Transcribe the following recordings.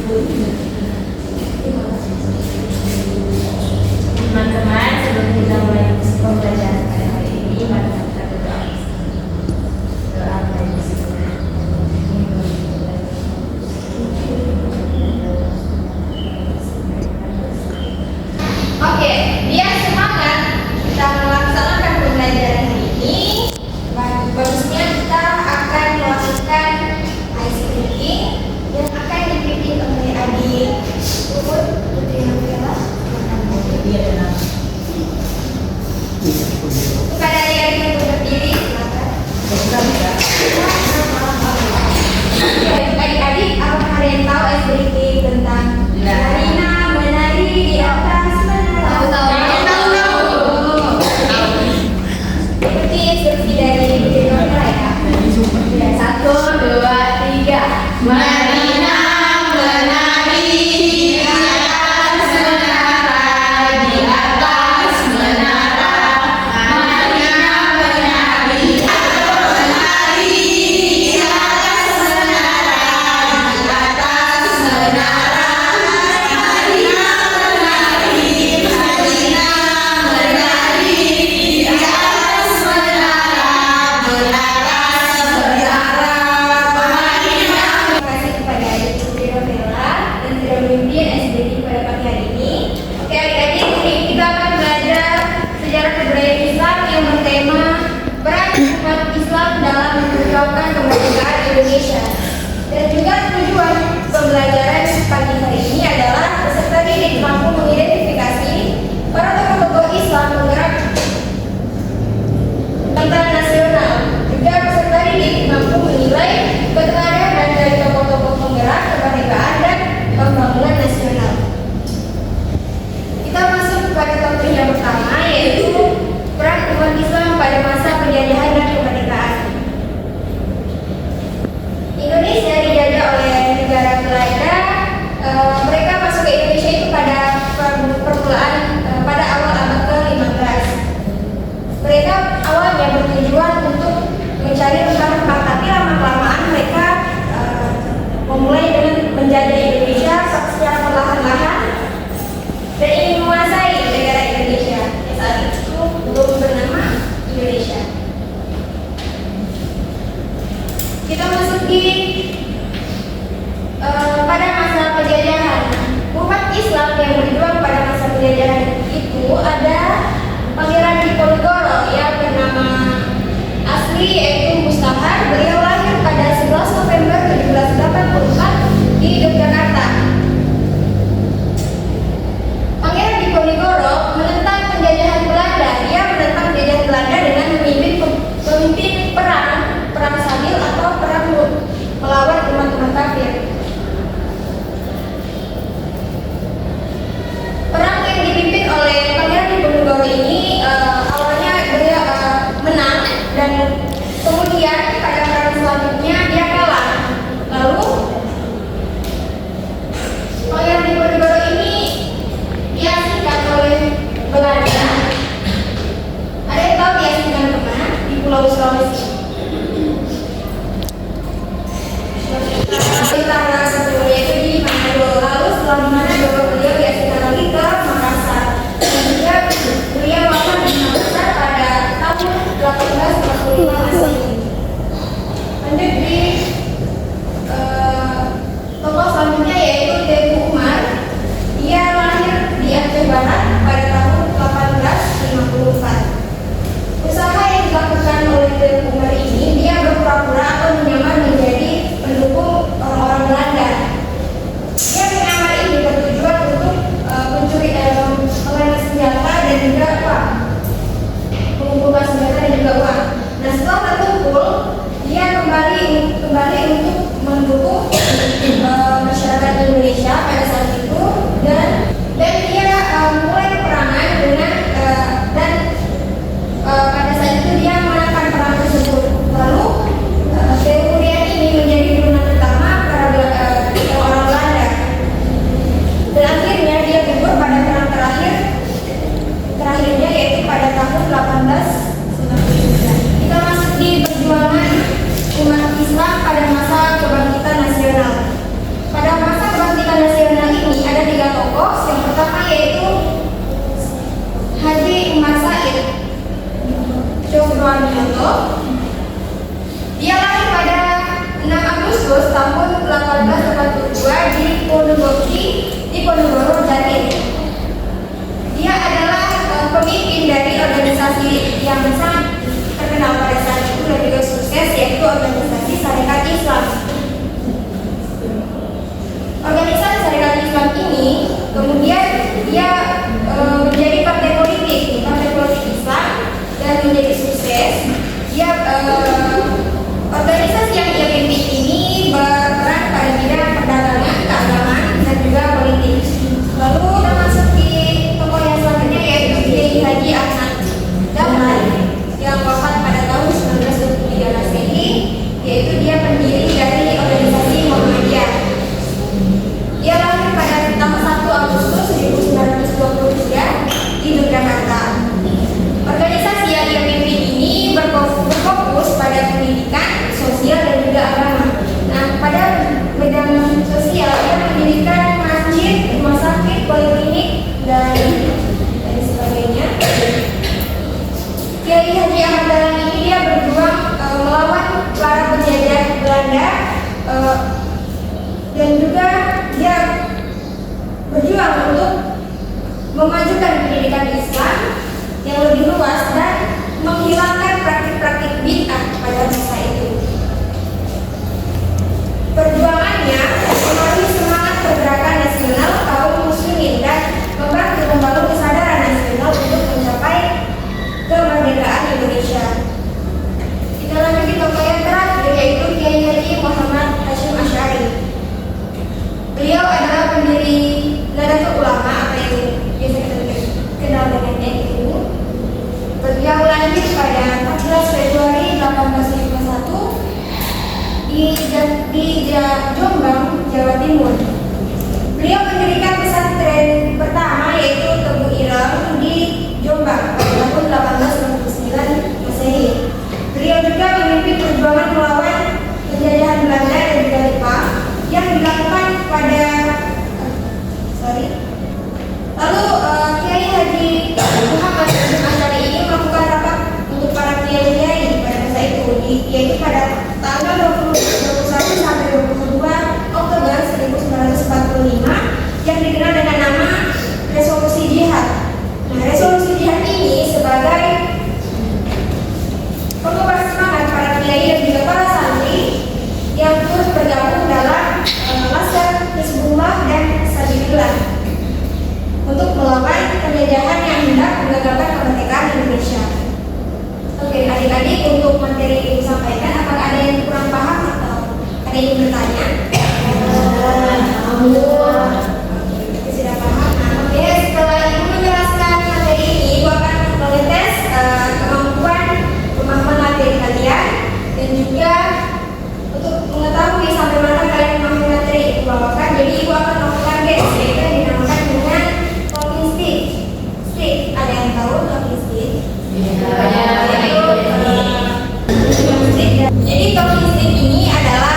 Teman-teman, sebelum kita mulai pembelajaran pada hari ini, mari kita berdoa. Doa dari Tuhan. Oke, biar semangat kita melaksanakan pembelajaran hari ini. Bagusnya kita akan melakukan ice breaking yang akan dipimpin oleh adik Puput Putri Novela. Kepada adik-adik yang berdiri, silakan. Adik-adik, apakah ada yang tahu ice breaking tentang Marina menari di atas menara? Tahu. Ikuti instruksi dari Putri Novela ya. 1, 2, 3. Marina menari di atas menara, di atas menara. Marina menari di atas menara, di atas menara. Marina menari, Marina menari di atas menara, beratas menara. Terima kasih kepada adik Putri Novela dan sudah memimpin SDG pada pagi hari ini. Oke adik-adik, hari ini kita akan belajar sejarah kebudayaan Islam yang bertema peran umat Islam dalam memperjuangkan kemerdekaan Indonesia. Dan juga tujuan pembelajaran pagi hari ini adalah peserta didik mampu mengidentifikasi para tokoh-tokoh Islam penggerak kebangkitan nasional. Juga peserta didik mampu menilai keteladanan dari tokoh-tokoh penggerak kemerdekaan dan pembangunan nasional. Kita masuk kepada topik yang pertama, yaitu peran umat Islam pada masa penjajahan dan kemerdekaan. Indonesia dijajah oleh negara Belanda. Mereka masuk ke Indonesia itu pada permulaan pada awal abad ke-15. Mereka awalnya bertujuan untuk mencari rempah-rempah, tapi lama-kelamaan mereka memulai dengan menjajah Indonesia secara perlahan-lahan dan ingin menguasai negara Indonesia yang saat itu belum bernama Indonesia. Kita masuki pada masa penjajahan. Umat Islam yang berjuang pada masa penjajahan itu ada Pangeran Diponegoro yang bernama asli yaitu Mustahar. Beliau lahir pada 11 November 1784 di Yogyakarta. Pangeran Diponegoro menentang penjajahan Belanda. Dia menentang penjajahan Belanda dengan memimpin perang Sabil atau perang melawan umat-umat kafir. Perang yang dipimpin oleh Pangeran Diponegoro ini awalnya beliau menang dan kemudian pada perang selanjutnya dia kalah. Lalu Pangeran Diponegoro ini diasingkan oleh Belanda. Ada yang tahu diasingkan kemana? Di Pulau Sulawesi. Tanggal 10 itu di Manado. Lalu setelah di Manado beliau diasingkan lagi ke Makassar. Dan juga beliau wafat di Makassar pada tahun 1845 berjuang untuk memajukan pendidikan Islam yang lebih luas dan menghilangkan praktik-praktik bid'ah pada masa itu. Perjuangannya melalui semangat pergerakan nasional kaum muslimin dan membangun kesadaran nasional untuk mencapai kemerdekaan Indonesia. Kita lanjut ke yang terakhir, yaitu Kiai Haji Muhammad Hasyim Asy'ari. Beliau adalah pendiri Nahdlatul Ulama atau yang biasa kita kenal dengannya itu. Beliau lahir pada 14 Februari 1851 di Jombang, Jawa Timur. Beliau mendirikan pesantren pertama yaitu Tebu Ireng di Jombang pada tahun 1899 Masehi. Beliau juga memimpin perjuangan melawan penjajahan Belanda dan juga Jepang yang dilakukan pada Lalu Kiai Haji Muhammad Hasyim Asy'ari ini melakukan rapat untuk para kiai-kiai pada masa itu, yaitu pada tanggal 21 sampai 22 Oktober 1945 yang dikenal dengan nama Resolusi Jihad. Nah, Resolusi Jihad ini sebagai pengubah semangat para kiai dan juga para santri yang terus bergabung dalam Laskar Hizbullah dan Sabilillah untuk melawan penjajahan yang hendak menggagalkan kemerdekaan Indonesia. Oke, adik-adik, untuk materi yang ibu sampaikan, apakah ada yang kurang paham atau ada yang bertanya? Sudah paham? Oke, setelah ibu menjelaskan materi ini, ibu akan mengetes kemampuan pemahaman materi kalian dan juga untuk mengetahui sampai mana kalian memahami materi yang ibu bawakan. Jadi ibu akan melakukan tes, yaitu yang dinamakan dengan talking stick. Ada yang tahu talking stick? Jadi talking stick ini adalah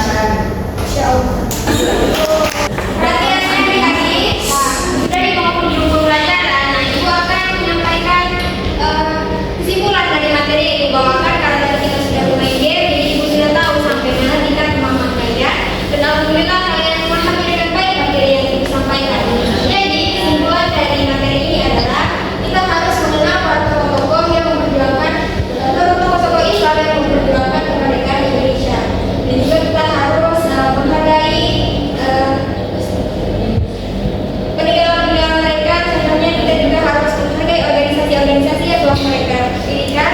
masyarakat. Insya Allah. Perhatian adik-adik, dari penghujung pembelajaran, Ibu akan menyampaikan kesimpulan dari materi yang dibawakan karena tadi kita sudah bermain game, jadi Ibu sudah tahu sampai mana tingkat kemampuan kalian. Dan alhamdulillah kalian memahami dengan baik materi yang Ibu sampaikan. Jadi kesimpulan dari materi ini adalah kita harus mengenal para tokoh-tokoh yang memperjuangkan tokoh-tokoh Islam yang memperjuangkan kemerdekaan Indonesia. Dan juga kita harus menghargai peninggalan-peninggalan mereka. Contohnya kita juga harus menghargai organisasi-organisasi yang telah mereka dirikan.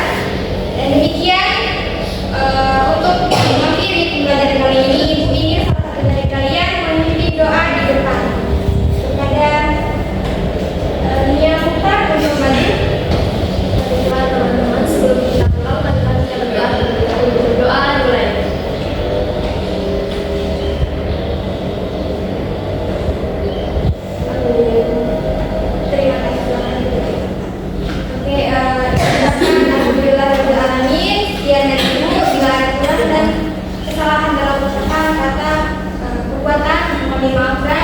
Dan demikian untuk mengakhiri pembelajaran kali ini, Ibu ingin salah satu dari kalian memimpin doa di depan kepada Nia Mukhtar untuk maju. Baiklah teman-teman, sebelum kita pulang, mari kita berdoa mulai. Terima kasih Tuhan. Oke, alhamdulillah rabbil alamin. Sekian dari Ibu, bila ada kurang dan kesalahan dalam ucapan, kata, perbuatan, kami maafkan.